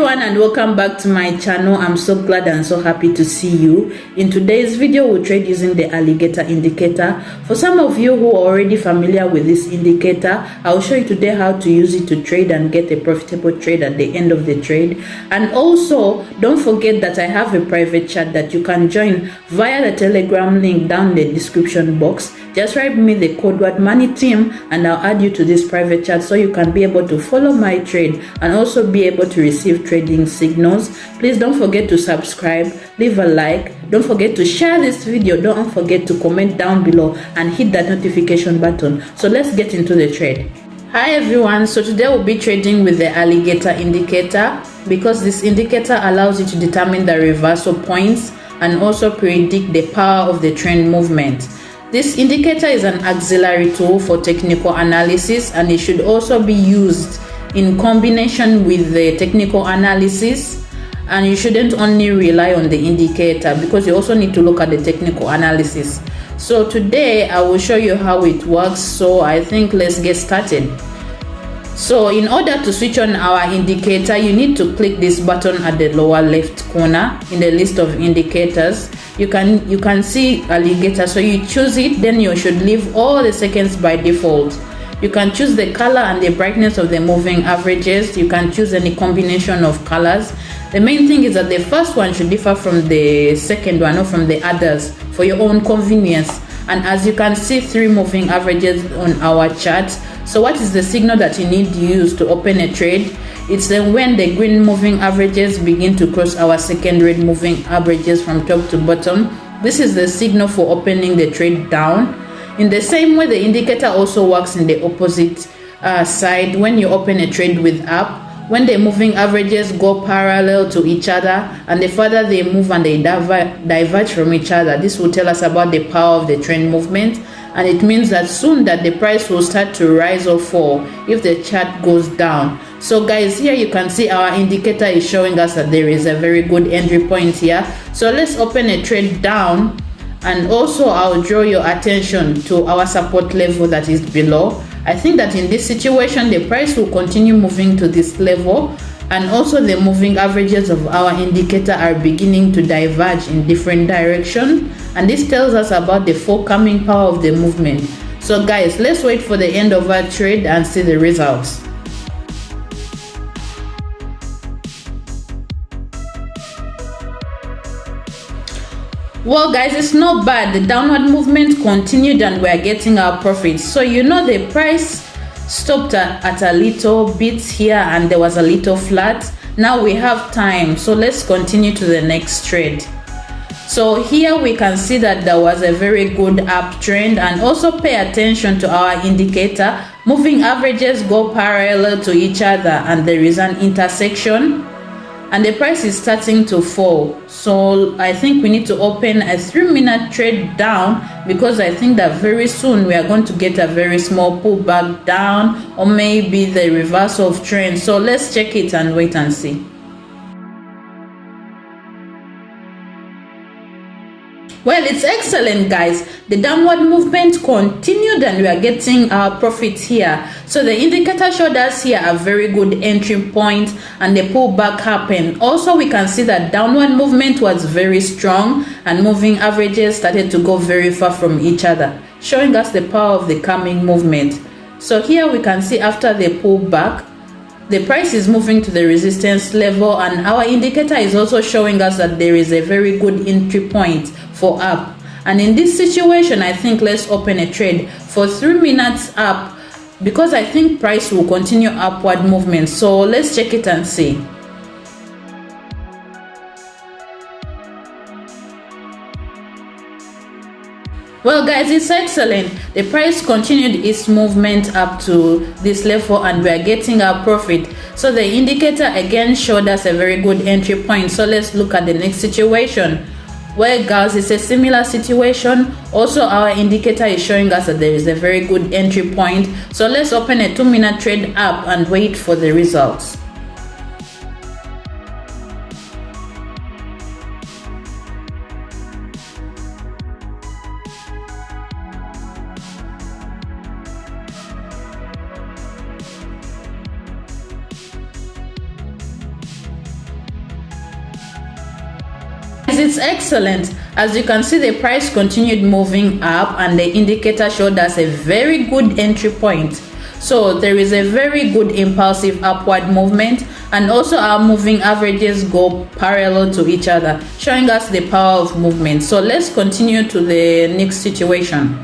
everyone, and welcome back to my channel. I'm so glad and so happy to see you. In today's video, we'll trade using the Alligator indicator. For some of you who are already familiar with this indicator, I'll show you today how to use it to trade and get a profitable trade at the end of the trade. And also, don't forget that I have a private chat that you can join via the Telegram link down in the description box. Just write me the code word money team and I'll add you to this private chat so you can be able to follow my trade and also be able to receive trading signals. Please don't forget to subscribe, leave a like, don't forget to share this video, don't forget to comment down below and hit that notification button. So let's get into the trade. Hi everyone, so today we'll be trading with the Alligator indicator because this indicator allows you to determine the reversal points and also predict the power of the trend movement. This indicator is an auxiliary tool for technical analysis and it should also be used in combination with the technical analysis, and you shouldn't only rely on the indicator because you also need to look at the technical analysis. So today I will show you how it works, so I think let's get started. So in order to switch on our indicator, you need to click this button at the lower left corner in the list of indicators. You can see Alligator, so you choose it, then you should leave all the seconds by default. You can choose the color and the brightness of the moving averages. You can choose any combination of colors. The main thing is that the first one should differ from the second one or from the others for your own convenience. And as you can see, 3 moving averages on our chart. So what is the signal that you need to use to open a trade? It's then when the green moving averages begin to cross our second red moving averages from top to bottom. This is the signal for opening the trade down. In the same way, the indicator also works in the opposite side. When you open a trade with up, when the moving averages go parallel to each other and the further they move and they diverge from each other, this will tell us about the power of the trend movement, and it means that soon that the price will start to rise or fall if the chart goes down. So guys, here you can see our indicator is showing us that there is a very good entry point here. So let's open a trade down, and also I'll draw your attention to our support level that is below. I think that in this situation the price will continue moving to this level, and also the moving averages of our indicator are beginning to diverge in different directions, and this tells us about the forthcoming power of the movement. So guys, let's wait for the end of our trade and see the results. Well guys, it's not bad. The downward movement continued and we're getting our profits. So you know the price stopped at a little bit here and there was a little flat. Now we have time, so let's continue to the next trade. So here we can see that there was a very good uptrend, and also pay attention to our indicator. Moving averages go parallel to each other and there is an intersection, and the price is starting to fall. So I think we need to open a 3-minute trade down because I think that very soon we are going to get a very small pullback down or maybe the reversal of trend. So let's check it and wait and see. Well, it's excellent guys. The downward movement continued and we are getting our profits here. So the indicator showed us here a very good entry point and the pullback happened. Also, we can see that downward movement was very strong and moving averages started to go very far from each other, showing us the power of the coming movement. So here we can see after the pullback, the price is moving to the resistance level, and our indicator is also showing us that there is a very good entry point for up. And in this situation, I think let's open a trade for 3 minutes up because I think price will continue upward movement. So let's check it and see. Well guys, it's excellent. The price continued its movement up to this level and we are getting our profit. So the indicator again showed us a very good entry point. So let's look at the next situation. Well guys, it's a similar situation. Also our indicator is showing us that there is a very good entry point. So let's open a 2-minute trade up and wait for the results. guys, it's excellent. As you can see, the price continued moving up and the indicator showed us a very good entry point. So there is a very good impulsive upward movement, and also our moving averages go parallel to each other, showing us the power of movement. So let's continue to the next situation.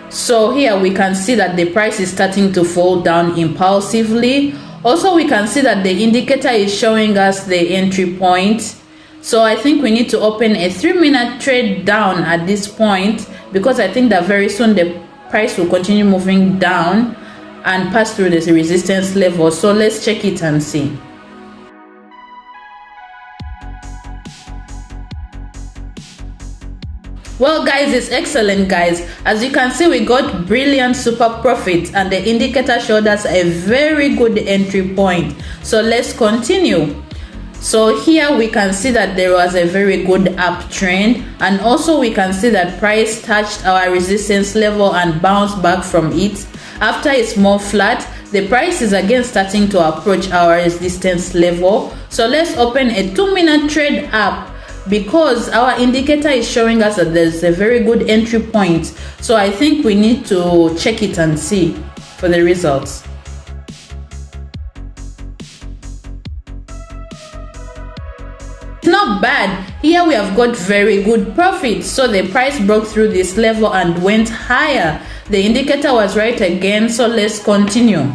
So here we can see that the price is starting to fall down impulsively. Also, we can see that the indicator is showing us the entry point. So I think we need to open a 3-minute trade down at this point, because I think that very soon the price will continue moving down and pass through this resistance level. So let's check it and see. Well guys, it's excellent guys. As you can see, we got brilliant super profit and the indicator showed us a very good entry point. So let's continue. So here we can see that there was a very good uptrend, and also we can see that price touched our resistance level and bounced back from it. After it's more flat, the price is again starting to approach our resistance level. So let's open a 2-minute trade up, because our indicator is showing us that there's a very good entry point. So I think we need to check it and see for the results. It's not bad. Here we have got very good profit. So the price broke through this level and went higher. The indicator was right again. So let's continue.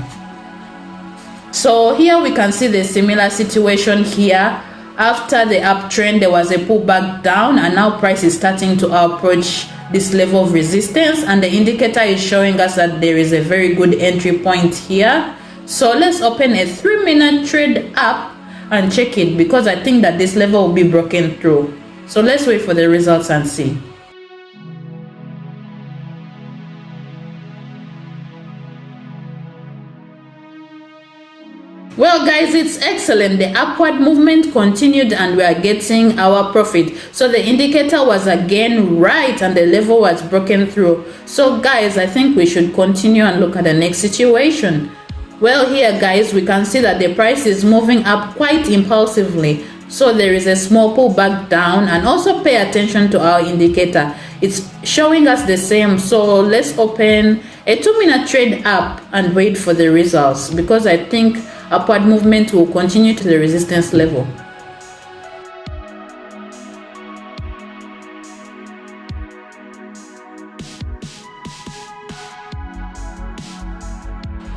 So here we can see the similar situation here. After the uptrend, there was a pullback down, and now price is starting to approach this level of resistance, and the indicator is showing us that there is a very good entry point here. So let's open a 3-minute trade up and check it, because I think that this level will be broken through. So let's wait for the results and see. Well guys, it's excellent. The upward movement continued and we are getting our profit. So the indicator was again right and the level was broken through. So guys, I think we should continue and look at the next situation. Well, here guys, we can see that the price is moving up quite impulsively. So there is a small pullback down, and also pay attention to our indicator. It's showing us the same. So let's open a 2-minute trade up and wait for the results, because I think upward movement will continue to the resistance level.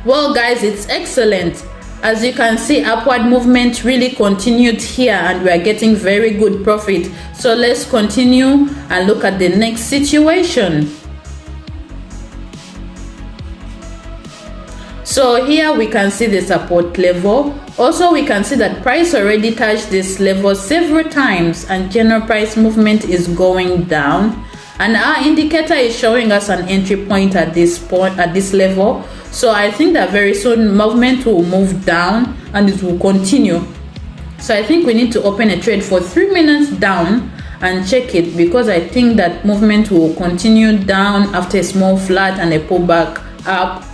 Well guys, it's excellent. As you can see, upward movement really continued here and we are getting very good profit. So let's continue and look at the next situation. So here we can see the support level. Also we can see that price already touched this level several times and general price movement is going down, and our indicator is showing us an entry point at this level. So I think that very soon movement will move down and it will continue. So I think we need to open a trade for 3 minutes down and check it, because I think that movement will continue down after a small flat and a pullback up,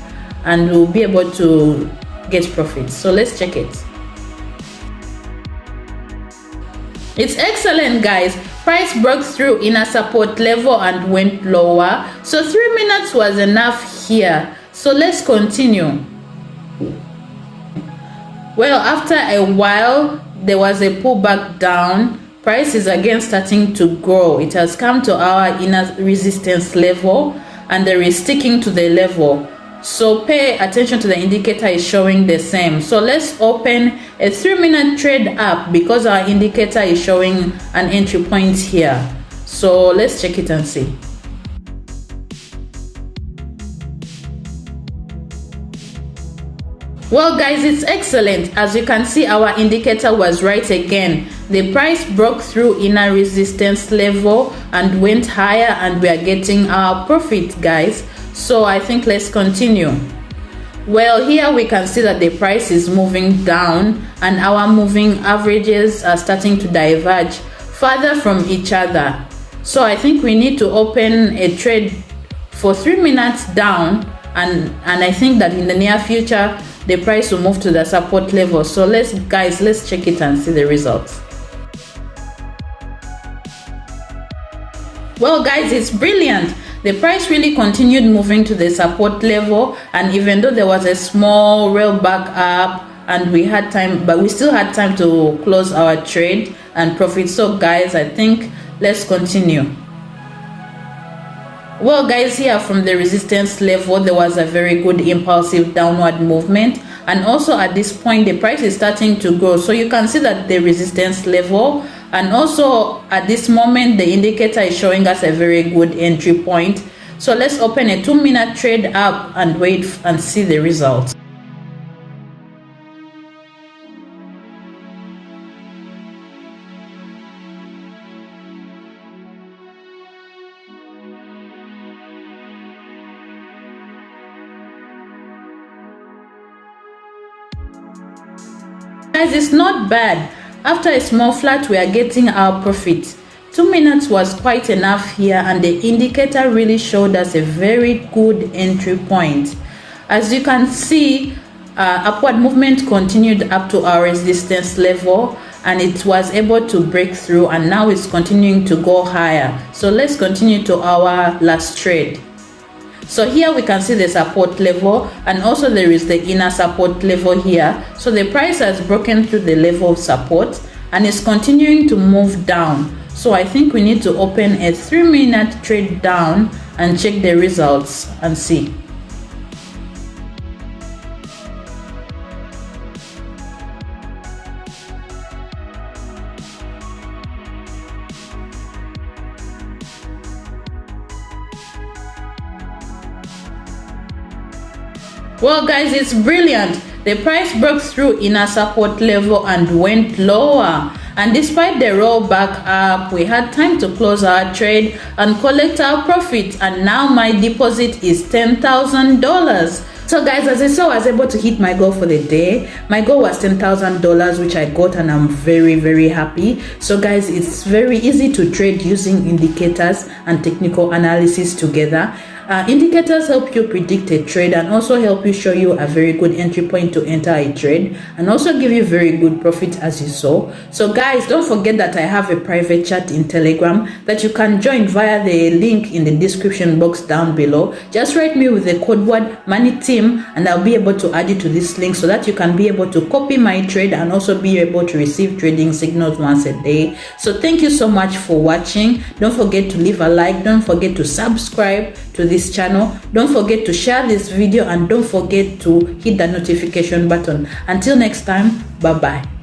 and we'll be able to get profits. So let's check it. It's excellent guys. Price broke through inner support level and went lower. So 3 minutes was enough here. So let's continue. Well, after a while, there was a pullback down. Price is again starting to grow. It has come to our inner resistance level and there is sticking to the level. So pay attention to the indicator is showing the same. So let's open a 3-minute trade up, because our indicator is showing an entry point here. So let's check it and see. Well guys, it's excellent. As you can see, our indicator was right again. The price broke through inner resistance level and went higher, and we are getting our profit guys. So I think let's continue. Well, here we can see that the price is moving down and our moving averages are starting to diverge further from each other. So I think we need to open a trade for 3 minutes down, and I think that in the near future the price will move to the support level. So let's check it and see the results. Well guys, it's brilliant. The price really continued moving to the support level, and even though there was a small rail back up and we had time, but we still had time to close our trade and profit. So guys, I think let's continue. Well guys, here from the resistance level there was a very good impulsive downward movement, and also at this point the price is starting to grow. So you can see that the resistance level, and also at this moment the indicator is showing us a very good entry point. So let's open a 2-minute trade up and wait and see the results. Guys, it's not bad. After a small flat, we are getting our profit. 2 minutes was quite enough here, and the indicator really showed us a very good entry point. As you can see, upward movement continued up to our resistance level, and it was able to break through, and now it's continuing to go higher. So let's continue to our last trade. So here we can see the support level, and also there is the inner support level here. So the price has broken through the level of support and is continuing to move down. So I think we need to open a 3-minute trade down and check the results and see. Well guys, it's brilliant. The price broke through inner support level and went lower, and despite the roll back up, we had time to close our trade and collect our profit, and now my deposit is $10,000. So guys, as I saw, I was able to hit my goal for the day. My goal was $10,000, which I got, and I'm very happy. So guys, it's very easy to trade using indicators and technical analysis together. Indicators help you predict a trade and also help you show you a very good entry point to enter a trade, and also give you very good profit as you saw. So guys, don't forget that I have a private chat in Telegram that you can join via the link in the description box down below. Just write me with the code word money team, and I'll be able to add you to this link so that you can be able to copy my trade and also be able to receive trading signals once a day. So thank you so much for watching. Don't forget to leave a like, don't forget to subscribe to this channel, don't forget to share this video, and don't forget to hit the notification button. Until next time, bye bye.